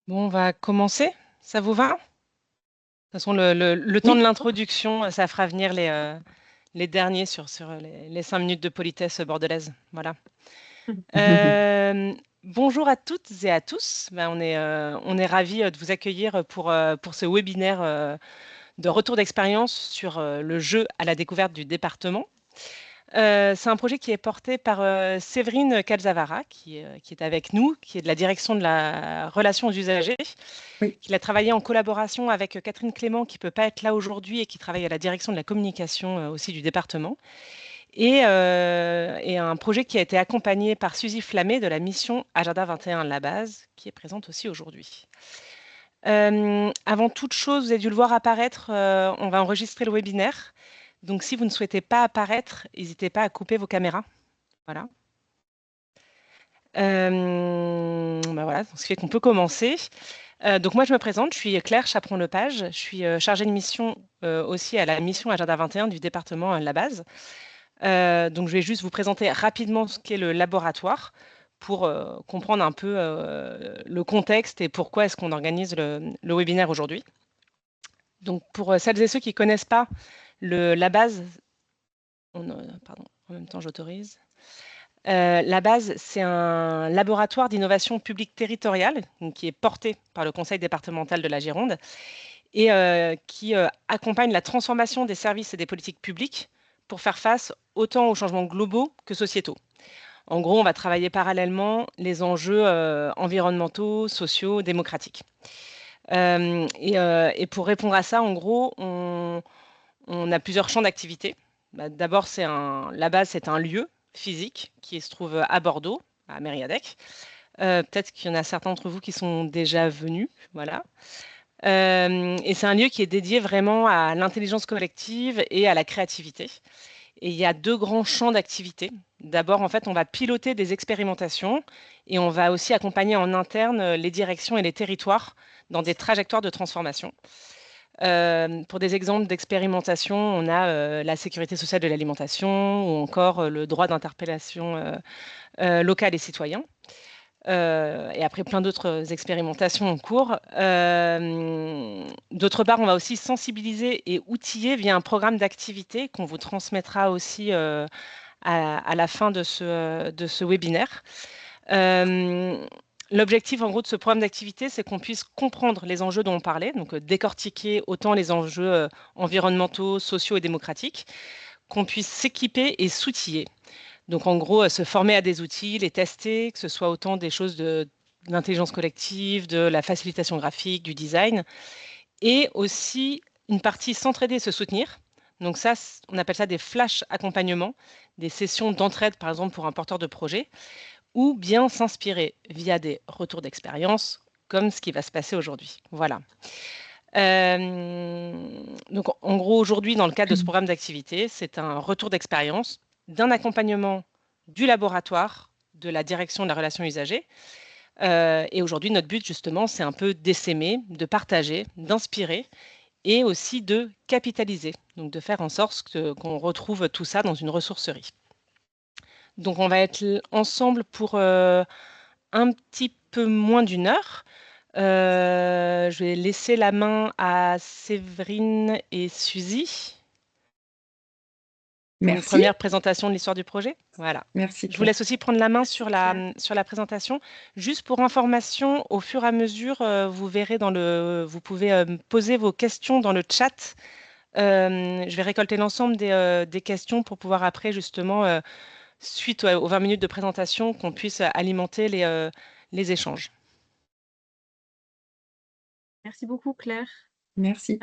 Bon, on va commencer. Ça vous va? De toute façon, le temps de Oui, l'introduction, ça fera venir les derniers sur les 5 minutes de politesse bordelaise. Voilà. Bonjour à toutes et à tous. Ben, on est ravis de vous accueillir pour ce webinaire de retour d'expérience sur le jeu à la découverte du département. C'est un projet qui est porté par Séverine Calzavara, qui est avec nous, qui est de la direction de la relation aux usagers, oui. qu'il a travaillé en collaboration avec Catherine Clément, qui ne peut pas être là aujourd'hui et qui travaille à la direction de la communication aussi du département, et un projet qui a été accompagné par Suzy Flamet de la mission Agenda 21 La Base, qui est présente aussi aujourd'hui. Avant toute chose, vous avez dû le voir apparaître, on va enregistrer le webinaire. Donc si vous ne souhaitez pas apparaître, n'hésitez pas à couper vos caméras. Voilà. Bah voilà, ce qui fait qu'on peut commencer. Donc moi, je me présente, je suis Claire Chaperon-Lepage, je suis chargée de mission aussi à la mission Agenda 21 du département de la base. Donc je vais juste vous présenter rapidement ce qu'est le laboratoire pour comprendre un peu le contexte et pourquoi est-ce qu'on organise le webinaire aujourd'hui. Donc pour celles et ceux qui ne connaissent pas la base, pardon, en même temps j'autorise. La base, c'est un laboratoire d'innovation publique territoriale qui est porté par le conseil départemental de la Gironde et qui accompagne la transformation des services et des politiques publiques pour faire face autant aux changements globaux que sociétaux. En gros, on va travailler parallèlement les enjeux environnementaux, sociaux, démocratiques. Et pour répondre à ça, en gros, on a plusieurs champs d'activité. Bah, d'abord, la base, c'est un lieu physique qui se trouve à Bordeaux, à Mériadec. Peut-être qu'il y en a certains d'entre vous qui sont déjà venus. Voilà. Et c'est un lieu qui est dédié vraiment à l'intelligence collective et à la créativité. Et il y a deux grands champs d'activité. D'abord, en fait, on va piloter des expérimentations et on va aussi accompagner en interne les directions et les territoires dans des trajectoires de transformation. Pour des exemples d'expérimentation, on a la sécurité sociale de l'alimentation ou encore le droit d'interpellation local et citoyen. Et après plein d'autres expérimentations en cours. D'autre part, on va aussi sensibiliser et outiller via un programme d'activité qu'on vous transmettra aussi à la fin de ce webinaire. L'objectif, en gros, de ce programme d'activité, c'est qu'on puisse comprendre les enjeux dont on parlait, donc décortiquer autant les enjeux environnementaux, sociaux et démocratiques, qu'on puisse s'équiper et s'outiller. Donc, en gros, se former à des outils, les tester, que ce soit autant des choses de l'intelligence collective, de la facilitation graphique, du design, et aussi une partie s'entraider, se soutenir. Donc ça, on appelle ça des flash accompagnements, des sessions d'entraide, par exemple, pour un porteur de projet, ou bien s'inspirer via des retours d'expérience, comme ce qui va se passer aujourd'hui. Voilà. Donc, en gros, aujourd'hui, dans le cadre de ce programme d'activité, c'est un retour d'expérience d'un accompagnement du laboratoire, de la direction de la relation usagée. Et aujourd'hui, notre but, justement, c'est un peu d'essaimer, de partager, d'inspirer et aussi de capitaliser, donc de faire en sorte qu'on retrouve tout ça dans une ressourcerie. Donc, on va être ensemble pour un petit peu moins d'une heure. Je vais laisser la main à Séverine et Suzy pour une Merci. première présentation de l'histoire du projet. Voilà. Merci Je vous Claire. laisse aussi prendre la main sur Merci, Claire. sur la présentation. Juste pour information, au fur et à mesure, vous verrez vous pouvez poser vos questions dans le chat. Je vais récolter l'ensemble des questions pour pouvoir après, justement, suite aux 20 minutes de présentation, qu'on puisse alimenter les échanges. Merci beaucoup Claire. Merci.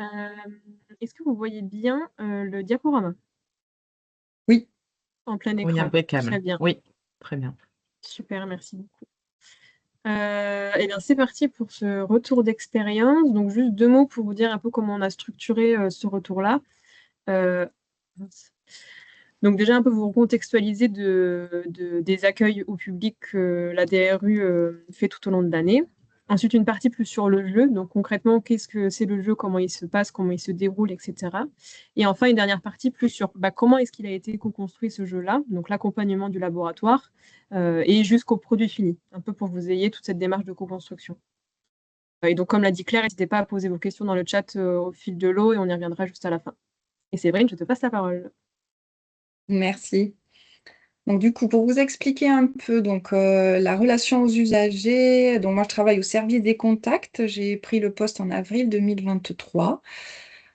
Est-ce que vous voyez bien le diaporama Oui, en plein oui, écran? Très impeccable. bien, Oui, très bien. super, merci beaucoup. Eh bien, c'est parti pour ce retour d'expérience. Donc, juste deux mots pour vous dire un peu comment on a structuré ce retour-là. Donc, déjà, un peu vous recontextualiser des accueils au public que la DRU fait tout au long de l'année. Ensuite, une partie plus sur le jeu. Donc, concrètement, qu'est-ce que c'est le jeu, comment il se passe, comment il se déroule, etc. Et enfin, une dernière partie plus sur comment est-ce qu'il a été co-construit ce jeu-là, donc l'accompagnement du laboratoire et jusqu'au produit fini, un peu pour que vous ayez toute cette démarche de co-construction. Et donc, comme l'a dit Claire, n'hésitez pas à poser vos questions dans le chat au fil de l'eau et on y reviendra juste à la fin. Et Séverine, je te passe la parole. Merci. Donc, du coup, pour vous expliquer un peu la relation aux usagers, donc moi, je travaille au service des contacts. J'ai pris le poste en avril 2023.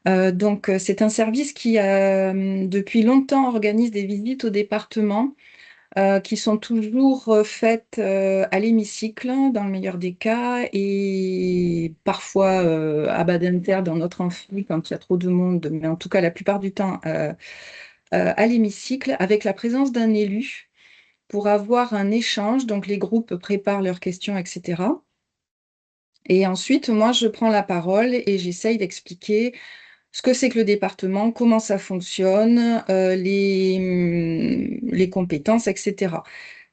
C'est un service qui, depuis longtemps, organise des visites au département qui sont toujours faites à l'hémicycle, dans le meilleur des cas, et parfois à bas d'inter dans notre amphi quand il y a trop de monde, mais en tout cas la plupart du temps à l'hémicycle, avec la présence d'un élu pour avoir un échange. Donc les groupes préparent leurs questions, etc. Et ensuite, moi, je prends la parole et j'essaye d'expliquer ce que c'est que le département, comment ça fonctionne, les compétences, etc.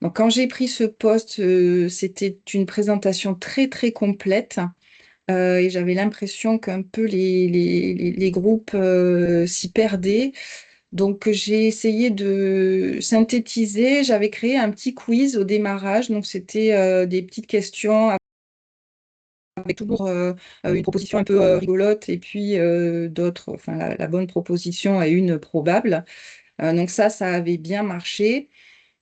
Donc, quand j'ai pris ce poste, c'était une présentation très, très complète et j'avais l'impression qu'un peu les groupes s'y perdaient. Donc, j'ai essayé de synthétiser. J'avais créé un petit quiz au démarrage. Donc, c'était des petites questions avec toujours une proposition un peu rigolote et puis d'autres, enfin la bonne proposition et une probable. Donc ça avait bien marché.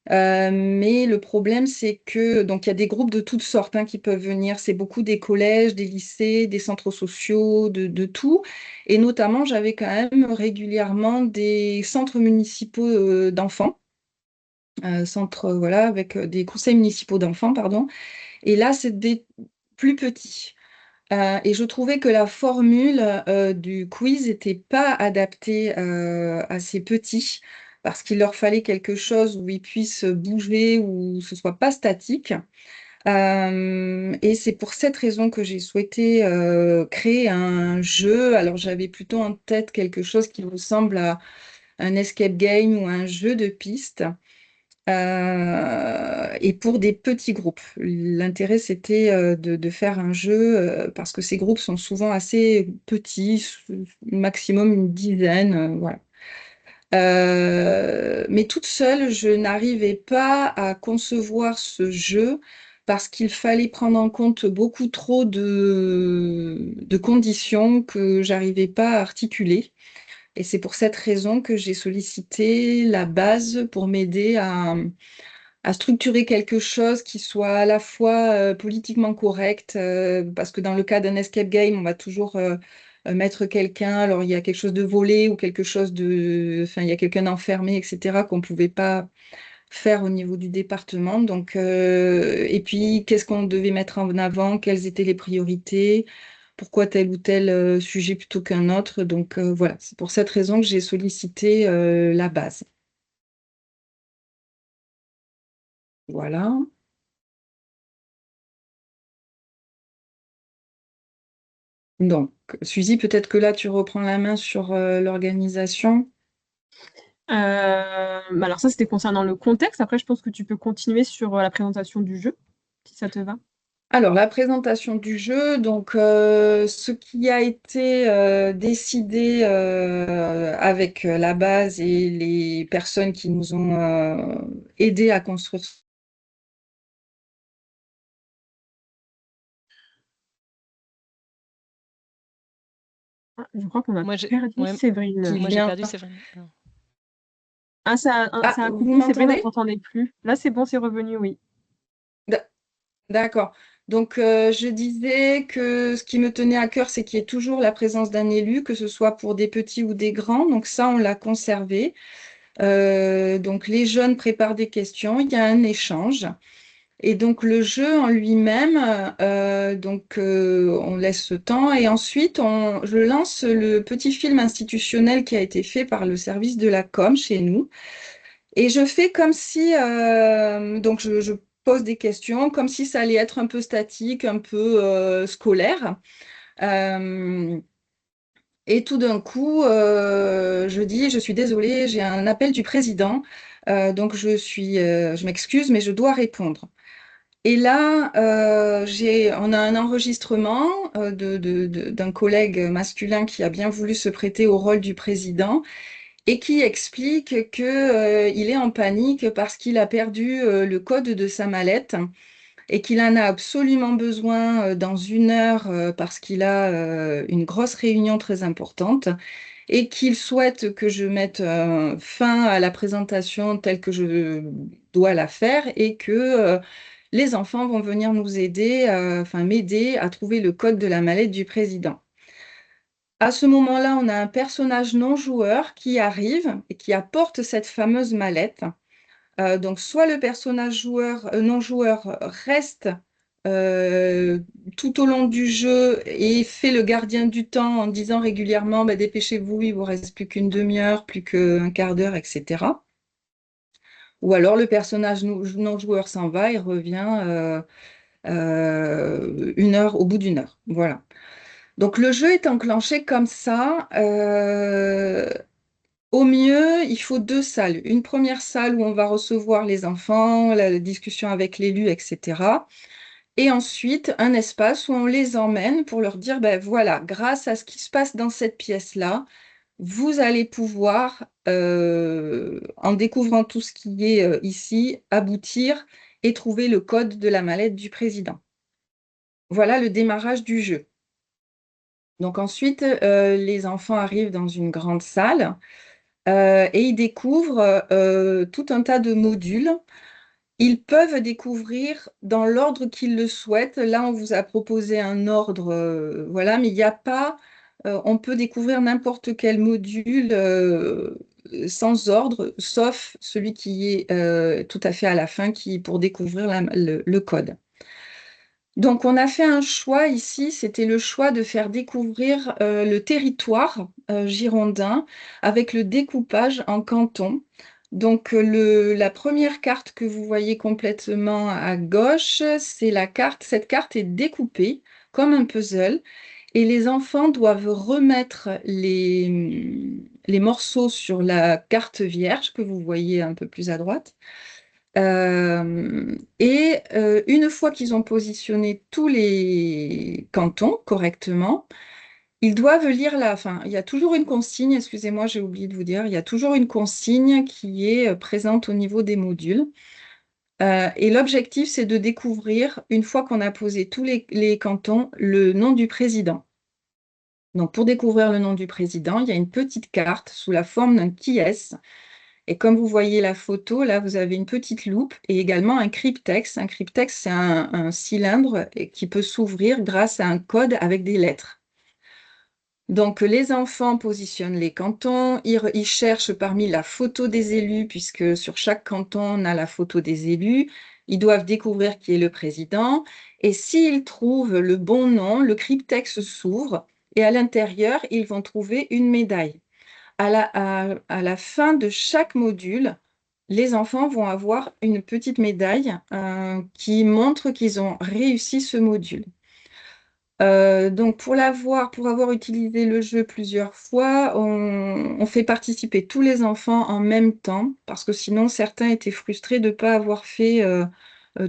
Mais le problème, c'est que donc il y a des groupes de toutes sortes qui peuvent venir. C'est beaucoup des collèges, des lycées, des centres sociaux, de tout. Et notamment, j'avais quand même régulièrement des centres municipaux d'enfants, centres voilà, avec des conseils municipaux d'enfants, pardon. Et là, c'est des plus petits. Et je trouvais que la formule du quiz n'était pas adaptée à ces petits, parce qu'il leur fallait quelque chose où ils puissent bouger, où ce soit pas statique. Et c'est pour cette raison que j'ai souhaité créer un jeu. Alors j'avais plutôt en tête quelque chose qui ressemble à un escape game ou un jeu de piste et pour des petits groupes. L'intérêt, c'était de faire un jeu parce que ces groupes sont souvent assez petits, maximum une dizaine, voilà. Mais toute seule, je n'arrivais pas à concevoir ce jeu parce qu'il fallait prendre en compte beaucoup trop de conditions que j'arrivais pas à articuler. Et c'est pour cette raison que j'ai sollicité la base pour m'aider à structurer quelque chose qui soit à la fois politiquement correct, parce que dans le cas d'un escape game, on va toujours mettre quelqu'un, alors il y a quelque chose de volé ou quelque chose de... Enfin, il y a quelqu'un d'enfermé, etc., qu'on ne pouvait pas faire au niveau du département. Donc, et puis, qu'est-ce qu'on devait mettre en avant, quelles étaient les priorités, pourquoi tel ou tel sujet plutôt qu'un autre. Donc, voilà, c'est pour cette raison que j'ai sollicité la base. Voilà. Donc, Suzy, peut-être que là, tu reprends la main sur l'organisation. Alors ça, c'était concernant le contexte. Après, je pense que tu peux continuer sur la présentation du jeu, si ça te va. Alors, la présentation du jeu, donc ce qui a été décidé avec la base et les personnes qui nous ont aidés à construire. Ah, je crois qu'on a Moi, j'ai perdu ouais, Séverine. moi, j'ai perdu Séverine. Non. Ah, ça Ah, a vous coupé, Séverine, on ne m'entendez? t'entendait plus. Là, c'est bon, c'est revenu, oui. D- D'accord. Donc, je disais que ce qui me tenait à cœur, c'est qu'il y ait toujours la présence d'un élu, que ce soit pour des petits ou des grands. Donc, ça, on l'a conservé. Donc les jeunes préparent des questions, il y a un échange. Et donc le jeu en lui-même, on laisse ce temps et ensuite je lance le petit film institutionnel qui a été fait par le service de la com chez nous. Et je fais comme si, je pose des questions comme si ça allait être un peu statique, un peu scolaire. Euh, et tout d'un coup, je dis, je suis désolée, j'ai un appel du président, je m'excuse, mais je dois répondre. Et là, on a un enregistrement d'un collègue masculin qui a bien voulu se prêter au rôle du président et qui explique que, il est en panique parce qu'il a perdu le code de sa mallette et qu'il en a absolument besoin dans 1 heure parce qu'il a une grosse réunion très importante et qu'il souhaite que je mette fin à la présentation telle que je dois la faire et que les enfants vont venir nous aider, enfin m'aider à trouver le code de la mallette du président. À ce moment-là, on a un personnage non joueur qui arrive et qui apporte cette fameuse mallette. Donc, soit le personnage non joueur reste tout au long du jeu et fait le gardien du temps en disant régulièrement bah, dépêchez-vous, il vous reste plus qu'une demi-heure, plus qu'un quart d'heure, etc. Ou alors le personnage non joueur s'en va et revient 1 heure au bout d'1 heure. Voilà. Donc le jeu est enclenché comme ça. Au mieux, il faut 2 salles. Une première salle où on va recevoir les enfants, la discussion avec l'élu, etc. Et ensuite, un espace où on les emmène pour leur dire, ben voilà, grâce à ce qui se passe dans cette pièce-là, vous allez pouvoir, en découvrant tout ce qui est ici, aboutir et trouver le code de la mallette du président. Voilà le démarrage du jeu. Donc ensuite, les enfants arrivent dans une grande salle et ils découvrent tout un tas de modules. Ils peuvent découvrir dans l'ordre qu'ils le souhaitent. Là, on vous a proposé un ordre, voilà, mais il n'y a pas, on peut découvrir n'importe quel module sans ordre, sauf celui qui est tout à fait à la fin, qui pour découvrir le code. Donc, on a fait un choix ici, c'était le choix de faire découvrir le territoire girondin avec le découpage en cantons. Donc, la première carte que vous voyez complètement à gauche, c'est la carte. Cette carte est découpée comme un puzzle et les enfants doivent remettre les morceaux sur la carte vierge que vous voyez un peu plus à droite. Et une fois qu'ils ont positionné tous les cantons correctement, ils doivent lire la fin. Il y a toujours une consigne, excusez-moi, j'ai oublié de vous dire, il y a toujours une consigne qui est présente au niveau des modules. Et l'objectif, c'est de découvrir, une fois qu'on a posé tous les cantons, le nom du président. Donc, pour découvrir le nom du président, il y a une petite carte sous la forme d'un qui est. Et comme vous voyez la photo, là, vous avez une petite loupe et également un cryptex. Un cryptex, c'est un cylindre qui peut s'ouvrir grâce à un code avec des lettres. Donc, les enfants positionnent les cantons, ils cherchent parmi la photo des élus, puisque sur chaque canton, on a la photo des élus. Ils doivent découvrir qui est le président. Et s'ils trouvent le bon nom, le cryptex s'ouvre et à l'intérieur, ils vont trouver une médaille. À la fin de chaque module, les enfants vont avoir une petite médaille qui montre qu'ils ont réussi ce module. Donc pour avoir utilisé le jeu plusieurs fois, on fait participer tous les enfants en même temps, parce que sinon certains étaient frustrés de ne pas avoir fait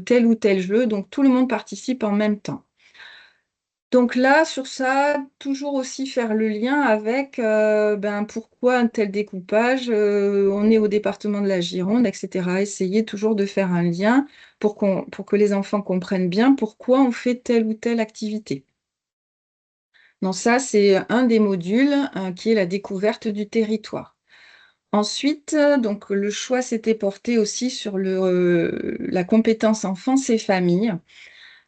tel ou tel jeu, donc tout le monde participe en même temps. Donc là, sur ça, toujours aussi faire le lien avec pourquoi un tel découpage, on est au département de la Gironde, etc. Essayer toujours de faire un lien pour que les enfants comprennent bien pourquoi on fait telle ou telle activité. Donc ça, c'est un des modules qui est la découverte du territoire. Ensuite, donc, le choix s'était porté aussi sur la compétence enfance et famille.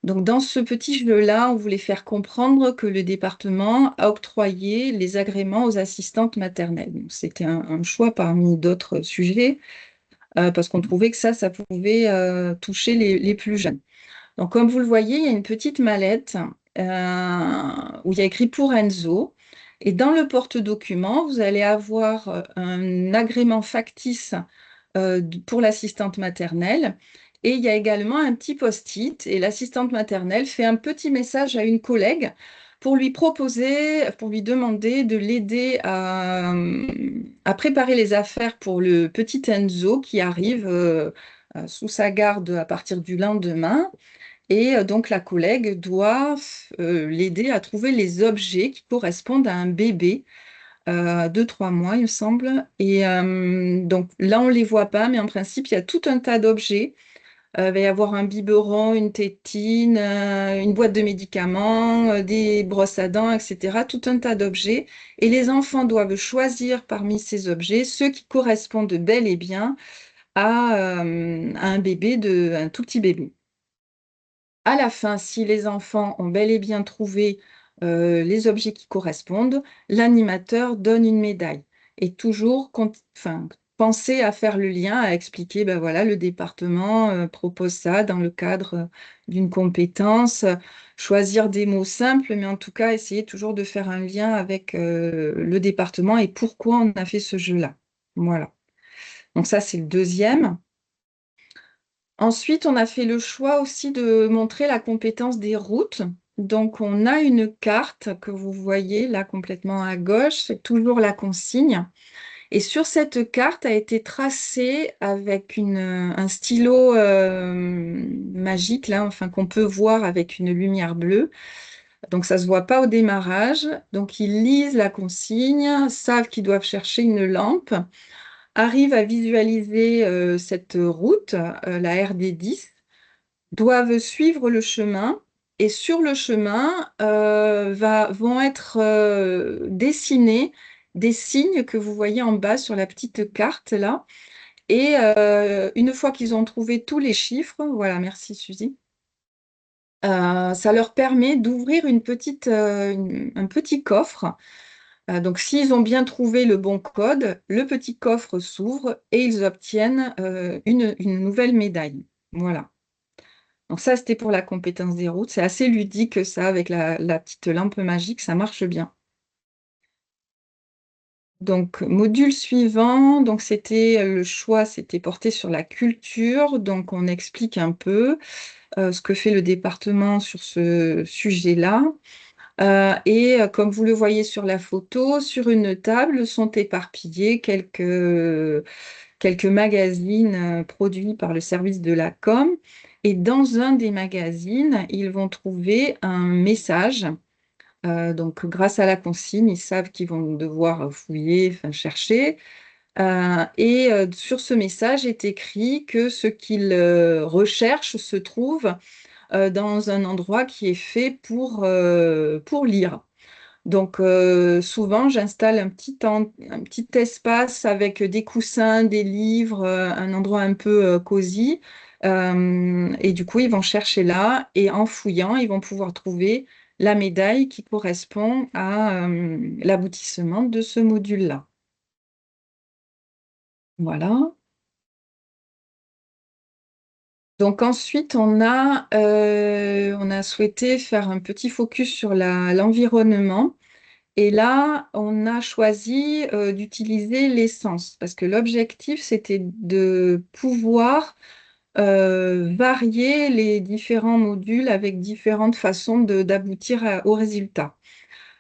Donc, dans ce petit jeu-là, on voulait faire comprendre que le département a octroyé les agréments aux assistantes maternelles. C'était un choix parmi d'autres sujets, parce qu'on trouvait que ça pouvait toucher les plus jeunes. Donc, comme vous le voyez, il y a une petite mallette où il y a écrit pour Enzo. Et dans le porte-document, vous allez avoir un agrément factice pour l'assistante maternelle. Et il y a également un petit post-it. Et l'assistante maternelle fait un petit message à une collègue pour lui proposer, pour lui demander de l'aider à préparer les affaires pour le petit Enzo qui arrive sous sa garde à partir du lendemain. Et donc, la collègue doit l'aider à trouver les objets qui correspondent à un bébé de 3 mois, il me semble. Et donc, là, on ne les voit pas, mais en principe, il y a tout un tas d'objets Il va y avoir un biberon, une tétine, une boîte de médicaments, des brosses à dents, etc. Tout un tas d'objets. Et les enfants doivent choisir parmi ces objets ceux qui correspondent bel et bien à un bébé, un tout petit bébé. À la fin, si les enfants ont bel et bien trouvé les objets qui correspondent, l'animateur donne une médaille. Et toujours penser à faire le lien, à expliquer, ben voilà, le département propose ça dans le cadre d'une compétence, choisir des mots simples, mais en tout cas, essayer toujours de faire un lien avec le département et pourquoi on a fait ce jeu-là. Voilà. Donc ça, c'est le deuxième. Ensuite, on a fait le choix aussi de montrer la compétence des routes. Donc, on a une carte que vous voyez là complètement à gauche, c'est toujours la consigne. Et sur cette carte a été tracée avec un stylo magique, là, enfin, qu'on peut voir avec une lumière bleue. Donc, ça ne se voit pas au démarrage. Donc, ils lisent la consigne, savent qu'ils doivent chercher une lampe, arrivent à visualiser cette route, la RD10, doivent suivre le chemin et sur le chemin vont être dessinés des signes que vous voyez en bas sur la petite carte là. Et une fois qu'ils ont trouvé tous les chiffres, voilà, merci Suzy, ça leur permet d'ouvrir un petit coffre. Donc, s'ils ont bien trouvé le bon code, le petit coffre s'ouvre et ils obtiennent une nouvelle médaille. Voilà. Donc ça, c'était pour la compétence des routes. C'est assez ludique ça, avec la petite lampe magique, ça marche bien. Donc, module suivant, donc c'était le choix, c'était porté sur la culture. Donc, on explique un peu ce que fait le département sur ce sujet-là. Comme vous le voyez sur la photo, sur une table sont éparpillés quelques magazines produits par le service de la com. Et dans un des magazines, ils vont trouver un message. Donc, grâce à la consigne, ils savent qu'ils vont devoir fouiller, enfin, chercher. Sur ce message est écrit que ce qu'ils recherchent se trouve dans un endroit qui est fait pour lire. Donc, souvent, j'installe un petit espace avec des coussins, des livres, un endroit un peu cosy. Et du coup, ils vont chercher là et en fouillant, ils vont pouvoir trouver la médaille qui correspond à l'aboutissement de ce module-là. Voilà. Donc ensuite, on a souhaité faire un petit focus sur l'environnement. Et là, on a choisi d'utiliser l'essence parce que l'objectif, c'était de pouvoir varier les différents modules avec différentes façons d'aboutir au résultat.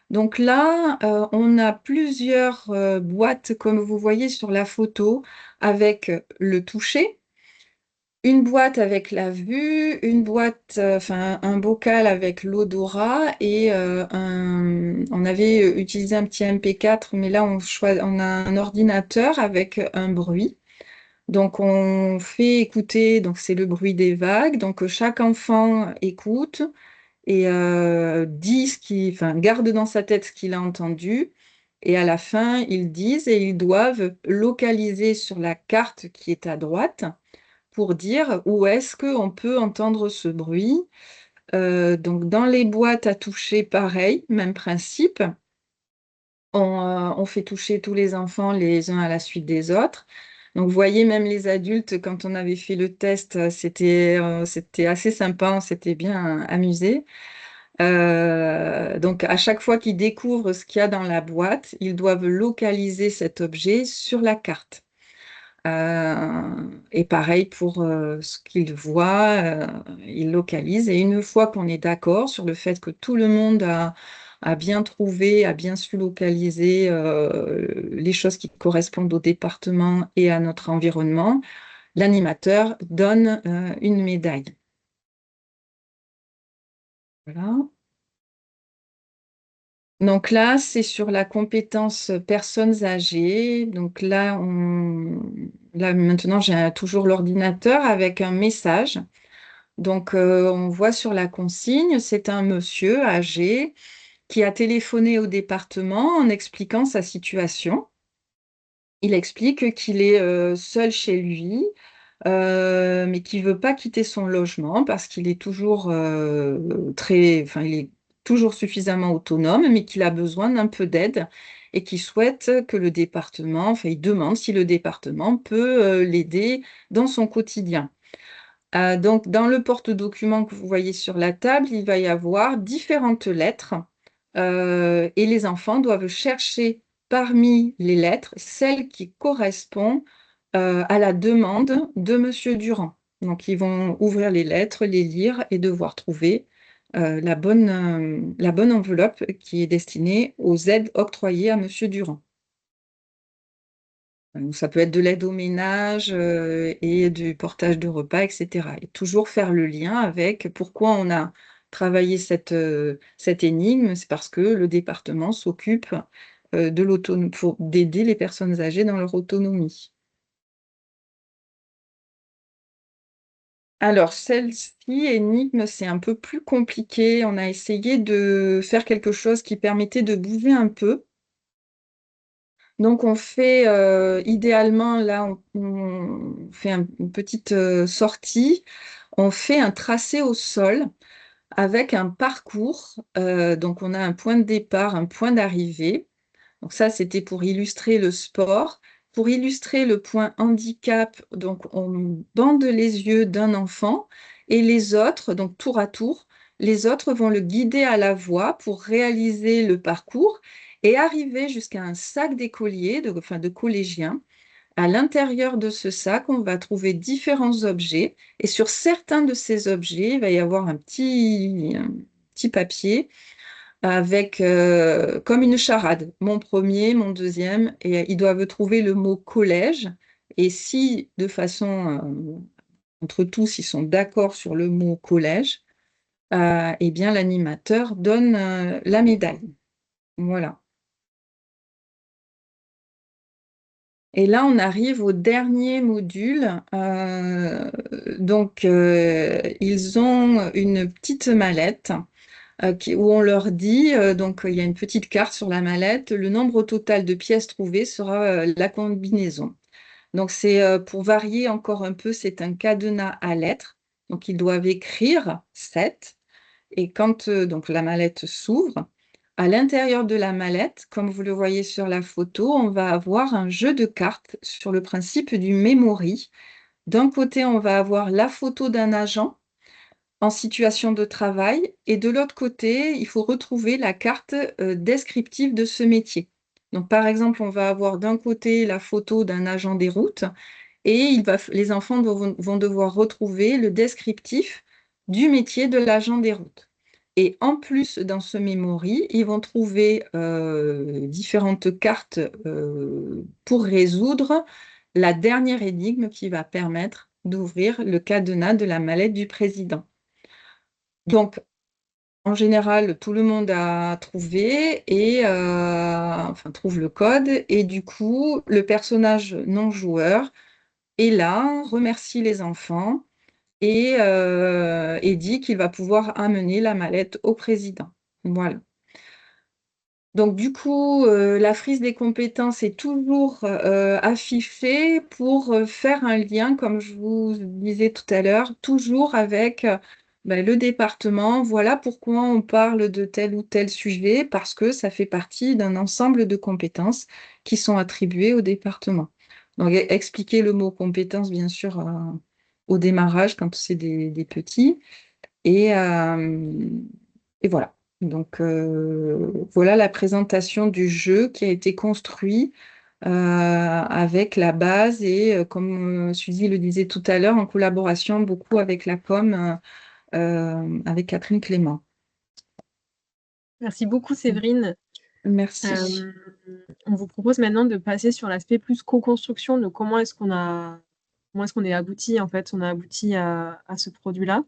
Donc là, on a plusieurs boîtes, comme vous voyez sur la photo, avec le toucher. Une boîte avec la vue, une boîte, enfin un bocal avec l'odorat et on avait utilisé un petit MP4, mais là on a un ordinateur avec un bruit. Donc on fait écouter, donc c'est le bruit des vagues. Donc chaque enfant écoute et enfin garde dans sa tête ce qu'il a entendu. Et à la fin, ils disent et ils doivent localiser sur la carte qui est à droite pour dire où est-ce qu'on peut entendre ce bruit. Donc dans les boîtes à toucher, pareil, même principe. On fait toucher tous les enfants les uns à la suite des autres. Donc vous voyez, même les adultes, quand on avait fait le test, c'était assez sympa, on s'était bien amusé. Donc à chaque fois qu'ils découvrent ce qu'il y a dans la boîte, ils doivent localiser cet objet sur la carte. Et pareil pour ce qu'ils voient, ils localisent. Et une fois qu'on est d'accord sur le fait que tout le monde a bien trouvé, a bien su localiser les choses qui correspondent au département et à notre environnement, l'animateur donne une médaille. Voilà. Donc là, c'est sur la compétence personnes âgées. Donc là, là, maintenant, j'ai toujours l'ordinateur avec un message. Donc, on voit sur la consigne, c'est un monsieur âgé qui a téléphoné au département en expliquant sa situation. Il explique qu'il est seul chez lui, mais qu'il veut pas quitter son logement parce qu'il est toujours enfin, il est toujours suffisamment autonome, mais qu'il a besoin d'un peu d'aide et qu'il souhaite que le département, enfin, il demande si le département peut l'aider dans son quotidien. Donc, dans le porte-document que vous voyez sur la table, il va y avoir différentes lettres et les enfants doivent chercher parmi les lettres celle qui correspond à la demande de Monsieur Durand. Donc, ils vont ouvrir les lettres, les lire et devoir trouver la bonne enveloppe qui est destinée aux aides octroyées à Monsieur Durand. Donc, ça peut être de l'aide au ménage et du portage de repas, etc. Et toujours faire le lien avec pourquoi on a travaillé cette énigme, c'est parce que le département s'occupe pour d'aider les personnes âgées dans leur autonomie. Alors, celle-ci, énigme, c'est un peu plus compliqué. On a essayé de faire quelque chose qui permettait de bouger un peu. Donc, on fait idéalement, là, on fait une petite sortie. On fait un tracé au sol avec un parcours. Donc, on a un point de départ, un point d'arrivée. Donc, ça, c'était pour illustrer le sport. Pour illustrer le point handicap, donc on bande les yeux d'un enfant et les autres, donc tour à tour, les autres vont le guider à la voix pour réaliser le parcours et arriver jusqu'à un sac d'écolier, enfin de collégien. À l'intérieur de ce sac, on va trouver différents objets et sur certains de ces objets, il va y avoir un petit papier avec comme une charade, mon premier, mon deuxième, et ils doivent trouver le mot collège. Et si de façon entre tous ils sont d'accord sur le mot collège, eh bien l'animateur donne la médaille. Voilà. Et là, on arrive au dernier module. Donc, ils ont une petite mallette où on leur dit, donc il y a une petite carte sur la mallette, le nombre total de pièces trouvées sera la combinaison. Donc c'est pour varier encore un peu, c'est un cadenas à lettres. Donc ils doivent écrire 7. Et quand donc la mallette s'ouvre, à l'intérieur de la mallette, comme vous le voyez sur la photo, on va avoir un jeu de cartes sur le principe du memory. D'un côté, on va avoir la photo d'un agent en situation de travail et de l'autre côté, il faut retrouver la carte descriptive de ce métier. Donc, par exemple, on va avoir d'un côté la photo d'un agent des routes et les enfants vont devoir retrouver le descriptif du métier de l'agent des routes. Et en plus, dans ce memory, ils vont trouver différentes cartes pour résoudre la dernière énigme qui va permettre d'ouvrir le cadenas de la mallette du président. Donc, en général, tout le monde a trouvé et enfin trouve le code et du coup, le personnage non joueur est là, remercie les enfants et dit qu'il va pouvoir amener la mallette au président. Voilà. Donc du coup, la frise des compétences est toujours affichée pour faire un lien, comme je vous disais tout à l'heure, toujours avec le département. Voilà pourquoi on parle de tel ou tel sujet, parce que ça fait partie d'un ensemble de compétences qui sont attribuées au département. Donc expliquer le mot compétence, bien sûr, au démarrage, quand c'est des petits. Et, et voilà. Donc, voilà la présentation du jeu qui a été construit avec la base et, comme Suzy le disait tout à l'heure, en collaboration beaucoup avec la com, avec Catherine Clément. Merci beaucoup, Séverine. Merci. On vous propose maintenant de passer sur l'aspect plus co-construction de comment est-ce qu'on est abouti, en fait, on a abouti à ce produit-là.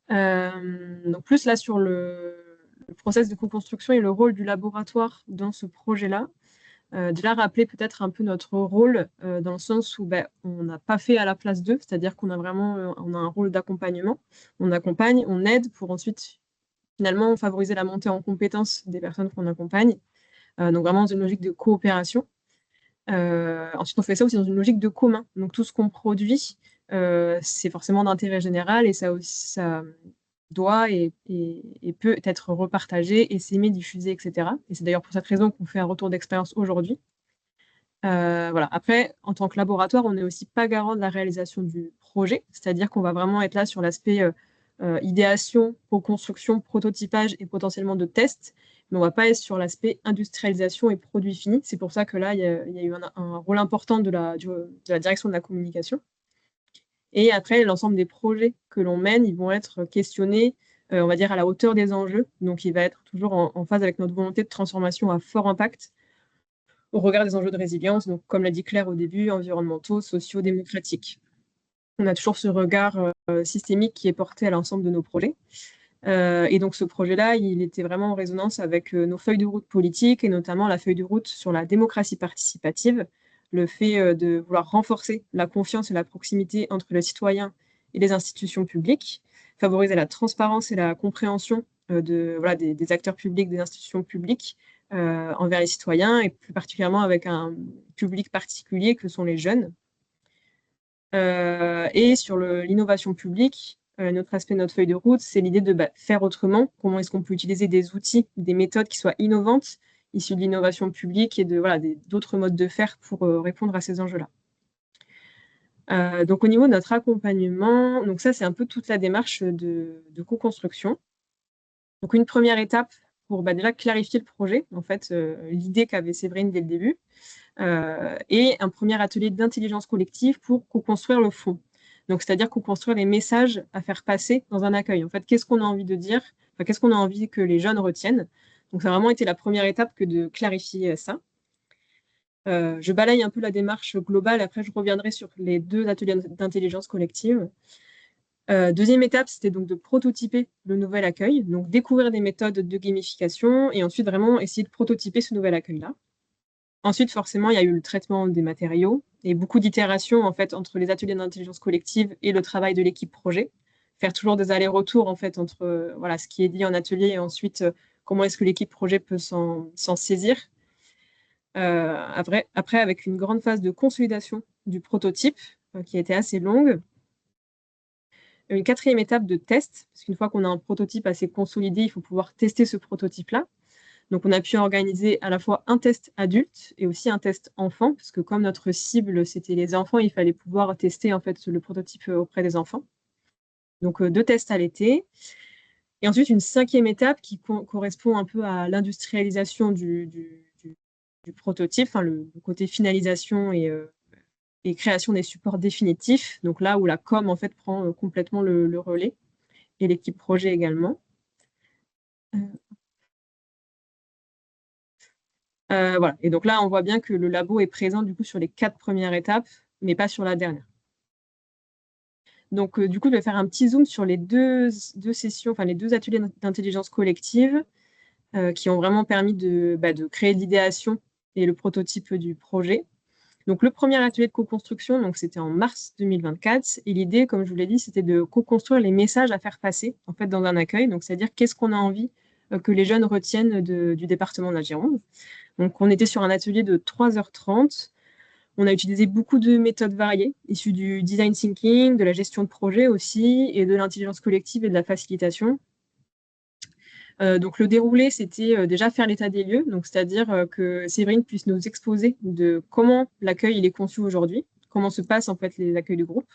Donc plus là sur le process de co-construction et le rôle du laboratoire dans ce projet-là. Déjà rappeler peut-être un peu notre rôle dans le sens où on n'a pas fait à la place d'eux, c'est-à-dire qu'on a vraiment on a un rôle d'accompagnement. On accompagne, on aide pour ensuite finalement favoriser la montée en compétences des personnes qu'on accompagne. Donc vraiment dans une logique de coopération. Ensuite, on fait ça aussi dans une logique de commun. Donc tout ce qu'on produit, c'est forcément d'intérêt général et ça doit et peut être repartagé, essaimé, diffusé, etc. Et c'est d'ailleurs pour cette raison qu'on fait un retour d'expérience aujourd'hui. Voilà. Après, en tant que laboratoire, on n'est aussi pas garant de la réalisation du projet, c'est-à-dire qu'on va vraiment être là sur l'aspect idéation, co-construction, prototypage et potentiellement de test, mais on ne va pas être sur l'aspect industrialisation et produit fini. C'est pour ça que là, il y a eu un rôle important de la direction de la communication. Et après, l'ensemble des projets que l'on mène, ils vont être questionnés, on va dire, à la hauteur des enjeux. Donc, il va être toujours en phase avec notre volonté de transformation à fort impact au regard des enjeux de résilience, donc comme l'a dit Claire au début, environnementaux, sociaux, démocratiques. On a toujours ce regard systémique qui est porté à l'ensemble de nos projets. Et donc ce projet-là, il était vraiment en résonance avec nos feuilles de route politiques et notamment la feuille de route sur la démocratie participative, le fait de vouloir renforcer la confiance et la proximité entre les citoyens et les institutions publiques, favoriser la transparence et la compréhension des acteurs publics, des institutions publiques envers les citoyens et plus particulièrement avec un public particulier que sont les jeunes. Et sur l'innovation publique, notre aspect de notre feuille de route, c'est l'idée de faire autrement. Comment est-ce qu'on peut utiliser des outils, des méthodes qui soient innovantes, issues de l'innovation publique et d'autres modes de faire pour répondre à ces enjeux-là. Donc au niveau de notre accompagnement, donc ça c'est un peu toute la démarche de co-construction. Donc une première étape pour déjà clarifier le projet, en fait, l'idée qu'avait Séverine dès le début, et un premier atelier d'intelligence collective pour co-construire le fond. Donc, c'est-à-dire co-construire les messages à faire passer dans un accueil. En fait, qu'est-ce qu'on a envie de dire, qu'est-ce qu'on a envie que les jeunes retiennent. Donc, ça a vraiment été la première étape que de clarifier ça. Je balaye un peu la démarche globale, après je reviendrai sur les 2 ateliers d'intelligence collective. Deuxième étape, c'était donc de prototyper le nouvel accueil, donc découvrir des méthodes de gamification et ensuite vraiment essayer de prototyper ce nouvel accueil-là. Ensuite, forcément, il y a eu le traitement des matériaux et beaucoup d'itérations en fait entre les ateliers d'intelligence collective et le travail de l'équipe projet. Faire toujours des allers-retours en fait entre ce qui est dit en atelier et ensuite comment est-ce que l'équipe projet peut s'en saisir. Après, avec une grande phase de consolidation du prototype qui a été assez longue. Une 4e étape de test, parce qu'une fois qu'on a un prototype assez consolidé, il faut pouvoir tester ce prototype-là. Donc, on a pu organiser à la fois un test adulte et aussi un test enfant, parce que comme notre cible, c'était les enfants, il fallait pouvoir tester en fait le prototype auprès des enfants. Donc, 2 tests à l'été. Et ensuite, une 5e étape qui correspond un peu à l'industrialisation du prototype, le côté finalisation et création des supports définitifs. Donc là où la com, en fait, prend complètement le relais et l'équipe projet également. Voilà. Et donc là, on voit bien que le labo est présent du coup sur les 4 premières étapes, mais pas sur la dernière. Donc du coup, je vais faire un petit zoom sur les deux sessions, les 2 ateliers d'intelligence collective qui ont vraiment permis de créer l'idéation et le prototype du projet. Donc le premier atelier de co-construction, donc c'était en mars 2024, et l'idée, comme je vous l'ai dit, c'était de co-construire les messages à faire passer en fait dans un accueil. Donc c'est-à-dire qu'est-ce qu'on a envie que les jeunes retiennent du département de la Gironde. Donc, on était sur un atelier de 3h30. On a utilisé beaucoup de méthodes variées, issues du design thinking, de la gestion de projet aussi, et de l'intelligence collective et de la facilitation. Donc, le déroulé, c'était déjà faire l'état des lieux, donc c'est-à-dire que Séverine puisse nous exposer de comment l'accueil il est conçu aujourd'hui, comment se passent en fait les accueils de groupe,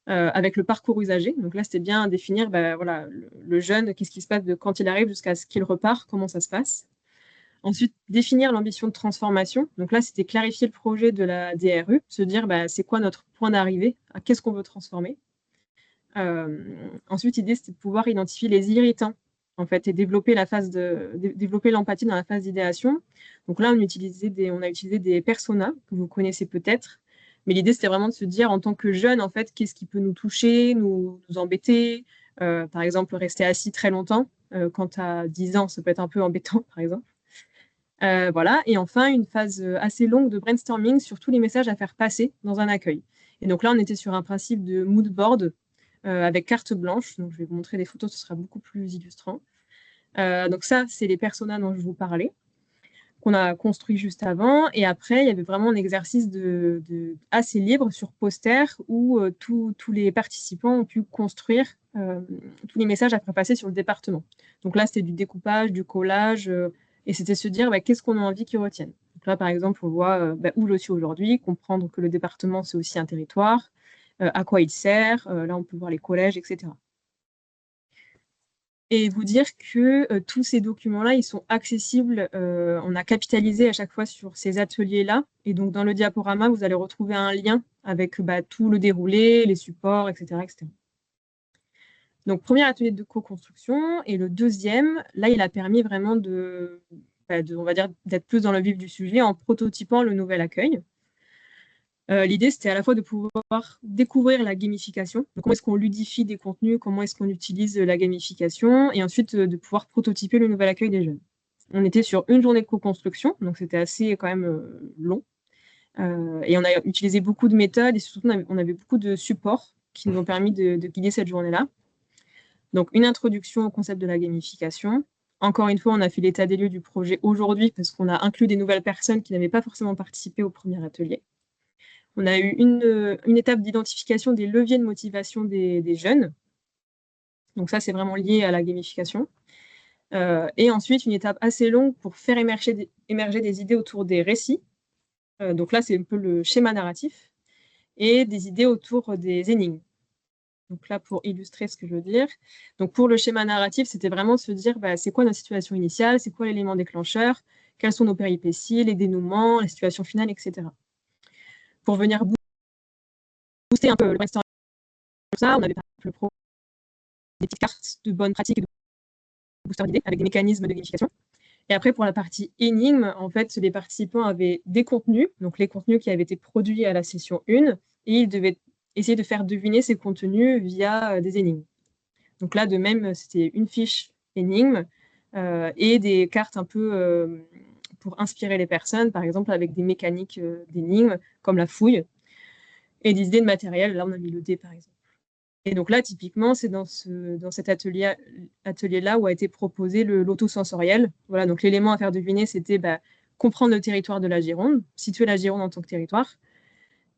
avec le parcours usager. Donc là, c'était bien définir le jeune, qu'est-ce qui se passe de quand il arrive jusqu'à ce qu'il repart, comment ça se passe. Ensuite, définir l'ambition de transformation. Donc là, c'était clarifier le projet de la DRU, se dire c'est quoi notre point d'arrivée, qu'est-ce qu'on veut transformer. Ensuite, l'idée, c'était de pouvoir identifier les irritants en fait, et développer l'empathie dans la phase d'idéation. Donc là, on a utilisé des personas que vous connaissez peut-être. Mais l'idée, c'était vraiment de se dire, en tant que jeune, en fait, qu'est-ce qui peut nous toucher, nous embêter. Par exemple, rester assis très longtemps. Quand tu as 10 ans, ça peut être un peu embêtant, par exemple. Voilà. Et enfin, une phase assez longue de brainstorming sur tous les messages à faire passer dans un accueil. Et donc là, on était sur un principe de mood board avec carte blanche. Donc, je vais vous montrer des photos, ce sera beaucoup plus illustrant. Donc ça, c'est les personas dont je vous parlais, qu'on a construit juste avant. Et après, il y avait vraiment un exercice assez libre sur poster où tous les participants ont pu construire tous les messages à faire passer sur le département. Donc là, c'était du découpage, du collage, et c'était se dire qu'est-ce qu'on a envie qu'ils retiennent. Donc là, par exemple, on voit où je suis aujourd'hui, comprendre que le département, c'est aussi un territoire, à quoi il sert. Là, on peut voir les collèges, etc. Et vous dire que tous ces documents-là, ils sont accessibles. On a capitalisé à chaque fois sur ces ateliers-là. Et donc, dans le diaporama, vous allez retrouver un lien avec tout le déroulé, les supports, etc., etc. Donc, premier atelier de co-construction. Et le deuxième, là, il a permis vraiment on va dire, d'être plus dans le vif du sujet en prototypant le nouvel accueil. L'idée, c'était à la fois de pouvoir découvrir la gamification, donc comment est-ce qu'on ludifie des contenus, comment est-ce qu'on utilise la gamification, et ensuite de pouvoir prototyper le nouvel accueil des jeunes. On était sur une journée de co-construction, donc c'était assez quand même long. Et on a utilisé beaucoup de méthodes, et surtout on avait beaucoup de supports qui nous ont permis de guider cette journée-là. Donc une introduction au concept de la gamification. Encore une fois, on a fait l'état des lieux du projet aujourd'hui parce qu'on a inclus des nouvelles personnes qui n'avaient pas forcément participé au premier atelier. On a eu une étape d'identification des leviers de motivation des jeunes. Donc ça, c'est vraiment lié à la gamification. Et ensuite, une étape assez longue pour faire émerger des idées autour des récits. Donc là, c'est un peu le schéma narratif. Et des idées autour des énigmes. Donc là, pour illustrer ce que je veux dire. Donc pour le schéma narratif, c'était vraiment de se dire, c'est quoi notre situation initiale, c'est quoi l'élément déclencheur, quelles sont nos péripéties, les dénouements, la situation finale, etc. Pour venir booster un peu le brainstorming, ça, on avait par exemple des petites cartes de bonnes pratiques et de booster d'idées avec des mécanismes de gamification. Et après, pour la partie énigme, en fait, les participants avaient des contenus, donc les contenus qui avaient été produits à la session 1, et ils devaient essayer de faire deviner ces contenus via des énigmes. Donc là, de même, c'était une fiche énigme et des cartes un peu pour inspirer les personnes, par exemple avec des mécaniques d'énigmes, comme la fouille, et des idées de matériel. Là, on a mis le dé, par exemple. Et donc là, typiquement, c'est dans cet atelier-là où a été proposé l'autosensoriel. Voilà, donc l'élément à faire deviner, c'était comprendre le territoire de la Gironde, situer la Gironde en tant que territoire.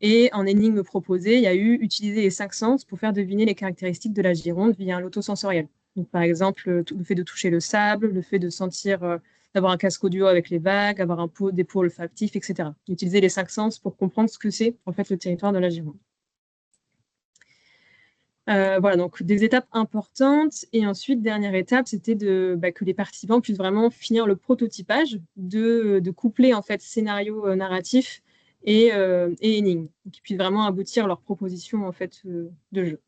Et en énigme proposée, il y a eu utiliser les 5 sens pour faire deviner les caractéristiques de la Gironde via l'autosensoriel. Donc, par exemple, le fait de toucher le sable, le fait de sentir, d'avoir un casque audio avec les vagues, avoir des pots olfactifs, etc. Utiliser les 5 sens pour comprendre ce que c'est en fait le territoire de la Gironde. Voilà, donc des étapes importantes. Et ensuite, dernière étape, c'était que les participants puissent vraiment finir le prototypage, de coupler en fait scénario narratif et énigme, qu'ils puissent vraiment aboutir leur proposition en fait de jeu.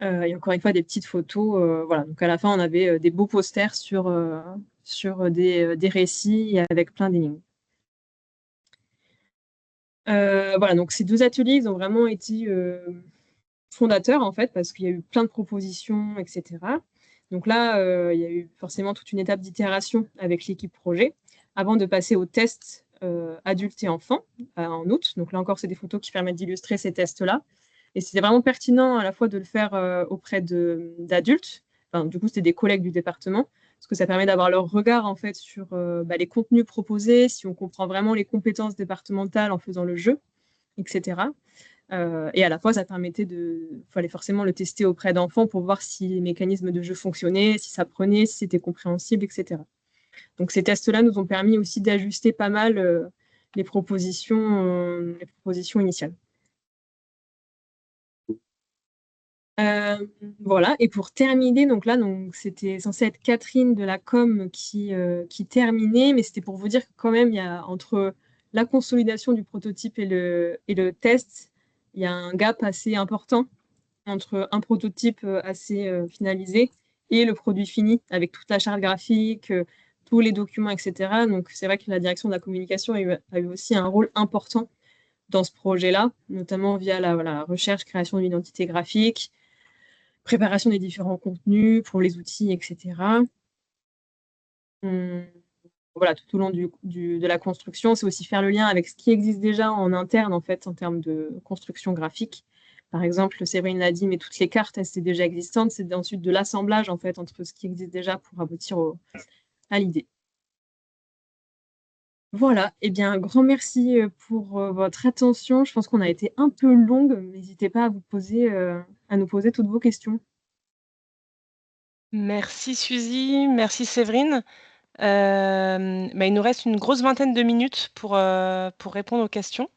Et encore une fois, des petites photos. Voilà, donc à la fin, on avait des beaux posters sur des récits avec plein d'énigmes. Voilà, donc ces 2 ateliers, ils ont vraiment été fondateur, en fait, parce qu'il y a eu plein de propositions, etc. Donc là, il y a eu forcément toute une étape d'itération avec l'équipe projet, avant de passer aux tests adultes et enfants en août. Donc là encore, c'est des photos qui permettent d'illustrer ces tests-là. Et c'était vraiment pertinent à la fois de le faire auprès d'adultes, enfin, du coup, c'était des collègues du département, parce que ça permet d'avoir leur regard, en fait, sur les contenus proposés, si on comprend vraiment les compétences départementales en faisant le jeu, etc. Et à la fois, ça permettait fallait forcément le tester auprès d'enfants pour voir si les mécanismes de jeu fonctionnaient, si ça prenait, si c'était compréhensible, etc. Donc ces tests-là nous ont permis aussi d'ajuster pas mal les propositions initiales. Voilà, et pour terminer, donc là, c'était censé être Catherine de la com qui terminait, mais c'était pour vous dire que quand même, il y a entre la consolidation du prototype et le test, il y a un gap assez important entre un prototype assez finalisé et le produit fini, avec toute la charte graphique, tous les documents, etc. Donc c'est vrai que la direction de la communication a eu aussi un rôle important dans ce projet-là, notamment via la recherche, création d'une identité graphique, préparation des différents contenus pour les outils, etc. voilà, tout au long de la construction. C'est aussi faire le lien avec ce qui existe déjà en interne, en fait, en termes de construction graphique. Par exemple, Séverine l'a dit, mais toutes les cartes, elles, c'est déjà existantes. C'est ensuite de l'assemblage, en fait, entre ce qui existe déjà pour aboutir à l'idée. Voilà, eh bien, un grand merci pour votre attention. Je pense qu'on a été un peu longue. N'hésitez pas à nous poser toutes vos questions. Merci Suzy, merci Séverine. Il nous reste une grosse vingtaine de minutes pour répondre aux questions.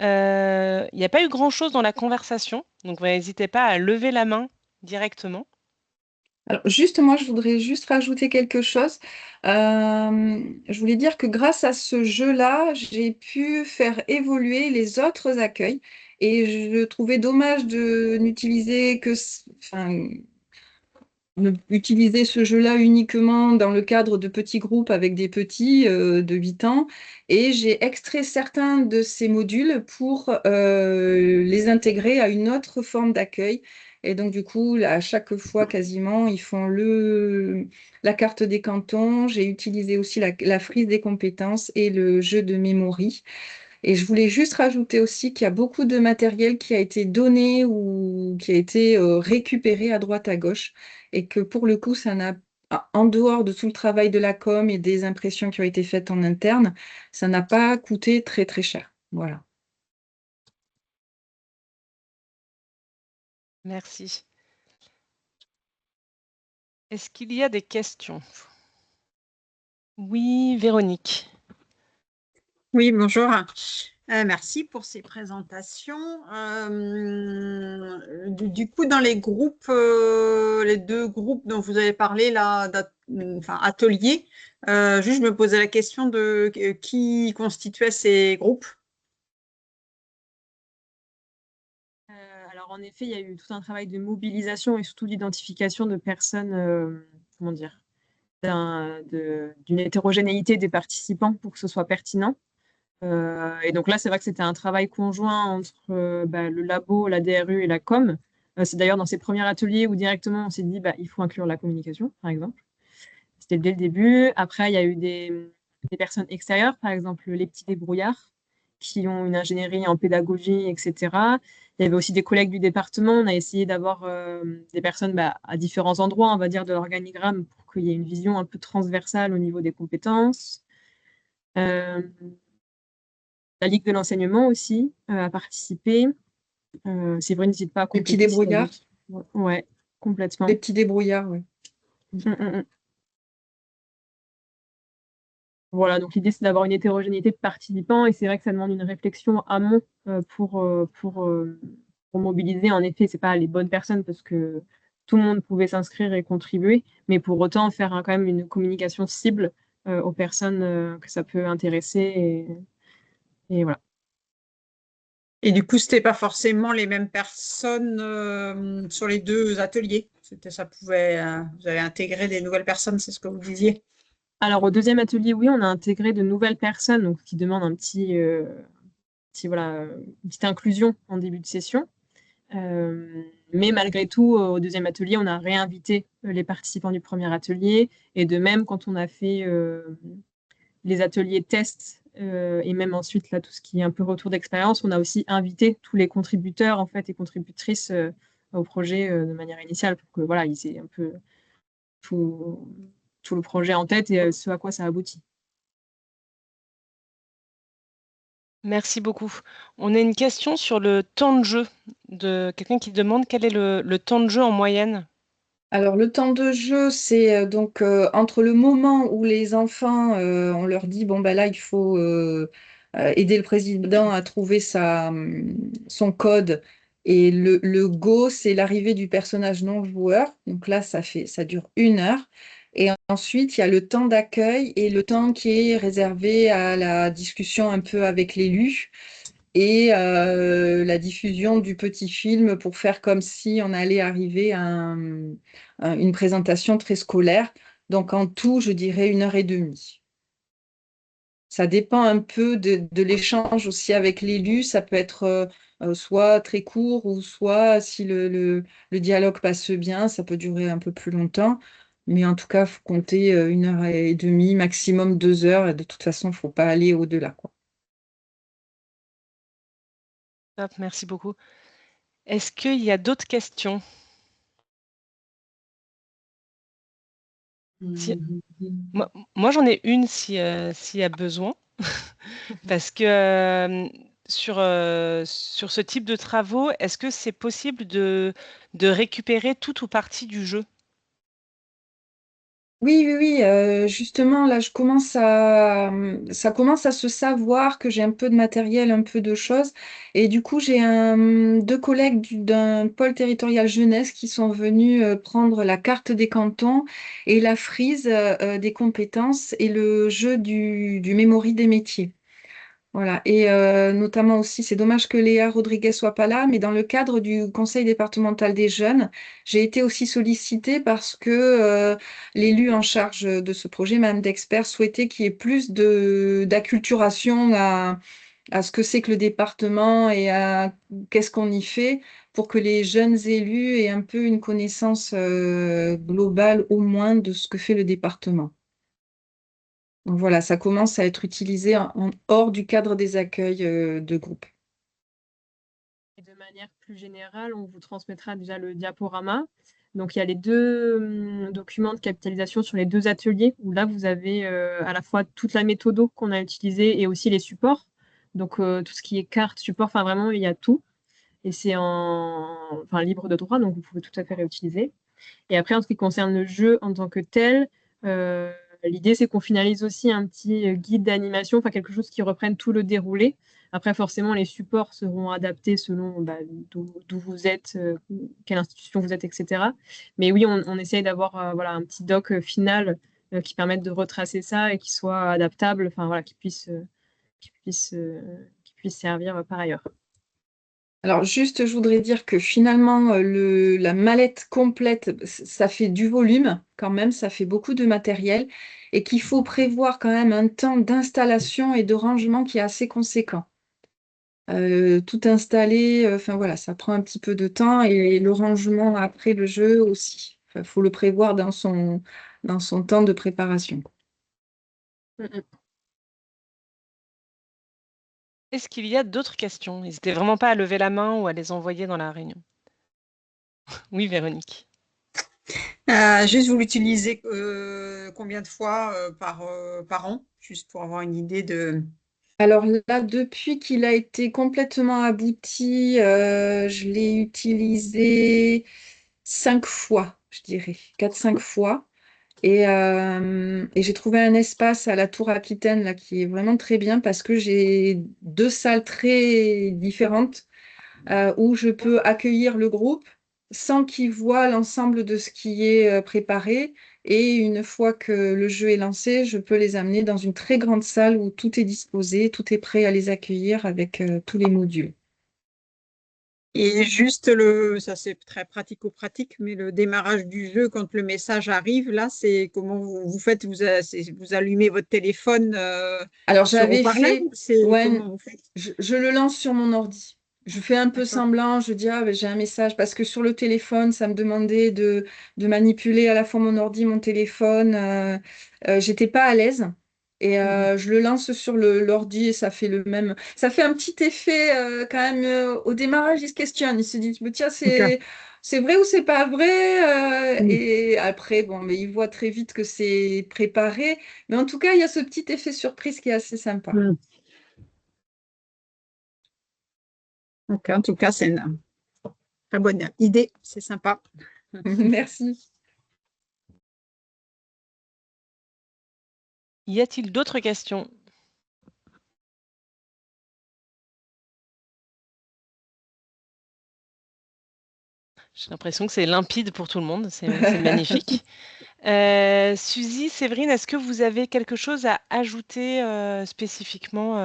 Il n'y a pas eu grand-chose dans la conversation, donc n'hésitez pas à lever la main directement. Alors, juste, moi, je voudrais juste rajouter quelque chose. Je voulais dire que grâce à ce jeu-là, j'ai pu faire évoluer les autres accueils et je trouvais dommage de n'utiliser enfin, utiliser ce jeu-là uniquement dans le cadre de petits groupes avec des petits de 8 ans. Et j'ai extrait certains de ces modules pour les intégrer à une autre forme d'accueil. Et donc, du coup, à chaque fois, quasiment, ils font la carte des cantons. J'ai utilisé aussi la frise des compétences et le jeu de mémoire. Et je voulais juste rajouter aussi qu'il y a beaucoup de matériel qui a été donné ou qui a été récupéré à droite à gauche et que pour le coup, en dehors de tout le travail de la com et des impressions qui ont été faites en interne, ça n'a pas coûté très très cher. Voilà. Merci. Est-ce qu'il y a des questions? Oui, Véronique. Oui, bonjour. Merci pour ces présentations. Du coup, dans les groupes, les deux groupes dont vous avez parlé là, enfin ateliers, juste je me posais la question de qui constituait ces groupes. Alors en effet, il y a eu tout un travail de mobilisation et surtout d'identification de personnes, comment dire, d'une hétérogénéité des participants pour que ce soit pertinent. Et donc là, c'est vrai que c'était un travail conjoint entre le labo, la DRU et la com. C'est d'ailleurs dans ces premiers ateliers où directement on s'est dit il faut inclure la communication, par exemple. C'était dès le début. Après, il y a eu des personnes extérieures, par exemple les petits débrouillards, qui ont une ingénierie en pédagogie, etc. Il y avait aussi des collègues du département. On a essayé d'avoir des personnes à différents endroits, on va dire, de l'organigramme pour qu'il y ait une vision un peu transversale au niveau des compétences. La Ligue de l'enseignement aussi a participé. Séverine, n'hésite pas à Les petits compléter. débrouillards. Ouais, complètement. Les petits débrouillards, oui. Voilà, donc l'idée, c'est d'avoir une hétérogénéité de participants et c'est vrai que ça demande une réflexion amont pour mobiliser. En effet, c'est pas les bonnes personnes parce que tout le monde pouvait s'inscrire et contribuer, mais pour autant faire quand même une communication cible aux personnes que ça peut intéresser et voilà. Et du coup, c'était pas forcément les mêmes personnes sur les deux ateliers. Ça pouvait, vous avez intégré des nouvelles personnes, c'est ce que vous disiez. Alors, au deuxième atelier, oui, on a intégré de nouvelles personnes donc, qui demandent une petite inclusion en début de session. Mais malgré tout, au deuxième atelier, on a réinvité les participants du premier atelier. Et de même, quand on a fait les ateliers tests et même ensuite, là, tout ce qui est un peu retour d'expérience, on a aussi invité tous les contributeurs en fait, et contributrices au projet de manière initiale pour que voilà, ils aient un peu tout le projet en tête et ce à quoi ça aboutit. Merci beaucoup. On a une question sur le temps de jeu de quelqu'un qui demande quel est le temps de jeu en moyenne. Alors, le temps de jeu, c'est donc entre le moment où les enfants, on leur dit, bon, ben là, il faut aider le président à trouver son code. Et le go, c'est l'arrivée du personnage non joueur. Donc là, ça dure 1 heure. Et ensuite, il y a le temps d'accueil et le temps qui est réservé à la discussion un peu avec l'élu et la diffusion du petit film pour faire comme si on allait arriver à une présentation très scolaire. Donc en tout, je dirais 1 heure et demie. Ça dépend un peu de l'échange aussi avec l'élu. Ça peut être soit très court ou soit si le dialogue passe bien, ça peut durer un peu plus longtemps. Mais en tout cas, il faut compter 1 heure et demie, maximum 2 heures. Et de toute façon, il ne faut pas aller au-delà, quoi. Top, merci beaucoup. Est-ce qu'il y a d'autres questions? Si- moi, j'en ai une s'il y a besoin. Parce que sur ce type de travaux, est-ce que c'est possible de récupérer tout ou partie du jeu? Oui, oui, oui. Justement, là, ça commence à se savoir que j'ai un peu de matériel, un peu de choses. Et du coup, j'ai deux collègues d'un pôle territorial jeunesse qui sont venus prendre la carte des cantons et la frise des compétences et le jeu du mémori des métiers. Voilà. Et notamment aussi, c'est dommage que Léa Rodriguez soit pas là, mais dans le cadre du conseil départemental des jeunes, j'ai été aussi sollicitée parce que l'élu en charge de ce projet, Madame Dexpert, souhaitait qu'il y ait plus d'acculturation à ce que c'est que le département et à qu'est-ce qu'on y fait pour que les jeunes élus aient un peu une connaissance globale au moins de ce que fait le département. Donc voilà, ça commence à être utilisé hors du cadre des accueils de groupe. Et de manière plus générale, on vous transmettra déjà le diaporama. Donc, il y a les deux documents de capitalisation sur les deux ateliers où là, vous avez à la fois toute la méthode qu'on a utilisée et aussi les supports. Donc, tout ce qui est carte, support, enfin vraiment, il y a tout. Et c'est enfin, libre de droit, donc vous pouvez tout à fait réutiliser. Et après, en ce qui concerne le jeu en tant que tel, l'idée, c'est qu'on finalise aussi un petit guide d'animation, enfin quelque chose qui reprenne tout le déroulé. Après, forcément, les supports seront adaptés selon d'où vous êtes, quelle institution vous êtes, etc. Mais oui, on essaye d'avoir voilà, un petit doc final qui permette de retracer ça et qui soit adaptable, enfin voilà, qui puisse servir par ailleurs. Alors juste, je voudrais dire que finalement, la mallette complète, ça fait du volume quand même, ça fait beaucoup de matériel et qu'il faut prévoir quand même un temps d'installation et de rangement qui est assez conséquent. Tout installer, enfin voilà, ça prend un petit peu de temps et le rangement après le jeu aussi. Il faut le prévoir dans son temps de préparation. Est-ce qu'il y a d'autres questions? N'hésitez vraiment pas à lever la main ou à les envoyer dans la réunion. Oui, Véronique. Juste, vous l'utilisez combien de fois par an, juste pour avoir une idée de... Alors là, depuis qu'il a été complètement abouti, je l'ai utilisé 5 fois, je dirais, 4, 5 fois. Et j'ai trouvé un espace à la Tour Aquitaine là, qui est vraiment très bien parce que j'ai 2 salles très différentes où je peux accueillir le groupe sans qu'ils voient l'ensemble de ce qui est préparé. Et une fois que le jeu est lancé, je peux les amener dans une très grande salle où tout est disposé, tout est prêt à les accueillir avec tous les modules. Et juste ça c'est très pratico-pratique, mais le démarrage du jeu, quand le message arrive, là, c'est comment vous faites, vous allumez votre téléphone Alors sur j'avais haut-parleur, fait, c'est ouais, comment vous faites? je le lance sur mon ordi. Je fais un peu D'accord. semblant, je dis, ah, ben, j'ai un message, parce que sur le téléphone, ça me demandait de manipuler à la fois mon ordi, mon téléphone. J'étais pas à l'aise. Et Mhm. je le lance sur l'ordi et ça fait le même. Ça fait un petit effet quand même. Au démarrage, il se questionne. Il se dit, mais tiens, D'accord. c'est vrai ou c'est pas vrai? Mhm. Et après, bon, mais il voit très vite que c'est préparé. Mais en tout cas, il y a ce petit effet surprise qui est assez sympa. Mhm. Ok, en tout cas, c'est une très bonne idée, c'est sympa. Merci. Y a-t-il d'autres questions? J'ai l'impression que c'est limpide pour tout le monde, c'est magnifique. Suzy, Séverine, est-ce que vous avez quelque chose à ajouter spécifiquement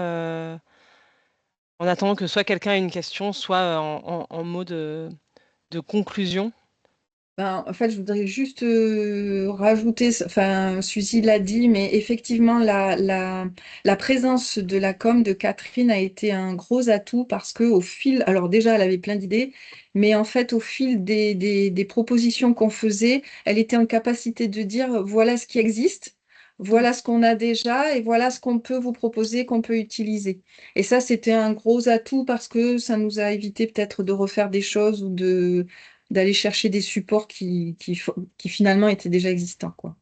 en attendant que soit quelqu'un ait une question, soit en mot de conclusion? En fait, je voudrais juste rajouter, enfin, Suzy l'a dit, mais effectivement, la présence de la com de Catherine a été un gros atout parce que au fil, alors déjà, elle avait plein d'idées, mais en fait, au fil des propositions qu'on faisait, elle était en capacité de dire, voilà ce qui existe, voilà ce qu'on a déjà et voilà ce qu'on peut vous proposer, qu'on peut utiliser. Et ça, c'était un gros atout parce que ça nous a évité peut-être de refaire des choses ou d'aller chercher des supports qui finalement étaient déjà existants, quoi.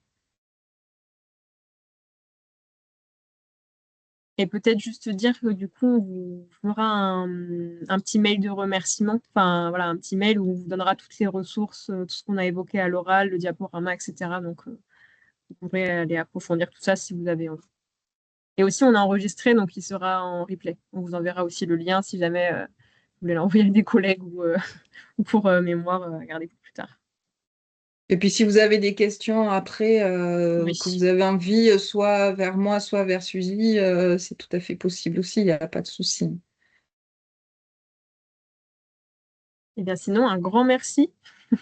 Et peut-être juste dire que du coup, on vous fera un petit mail de remerciement, enfin voilà, un petit mail où on vous donnera toutes les ressources, tout ce qu'on a évoqué à l'oral, le diaporama, etc. Donc, vous pourrez aller approfondir tout ça si vous avez envie. Et aussi, on a enregistré, donc il sera en replay. On vous enverra aussi le lien si jamais vous voulez l'envoyer à des collègues ou pour mémoire, à garder pour plus tard. Et puis si vous avez des questions après, Oui. que vous avez envie, soit vers moi, soit vers Suzy, c'est tout à fait possible aussi, il n'y a pas de souci. Et bien sinon, un grand merci à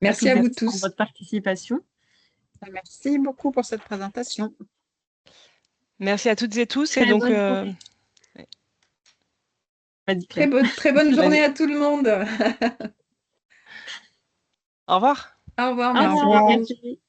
Merci toutes à et vous tous pour tous. votre participation. Merci beaucoup pour cette présentation. Merci à toutes et tous. Et Très donc, bonne journée. Vas-y, Claire. Très bonne journée vas-y. à tout le monde. Au revoir. Au revoir, Au merci revoir. beaucoup. Merci.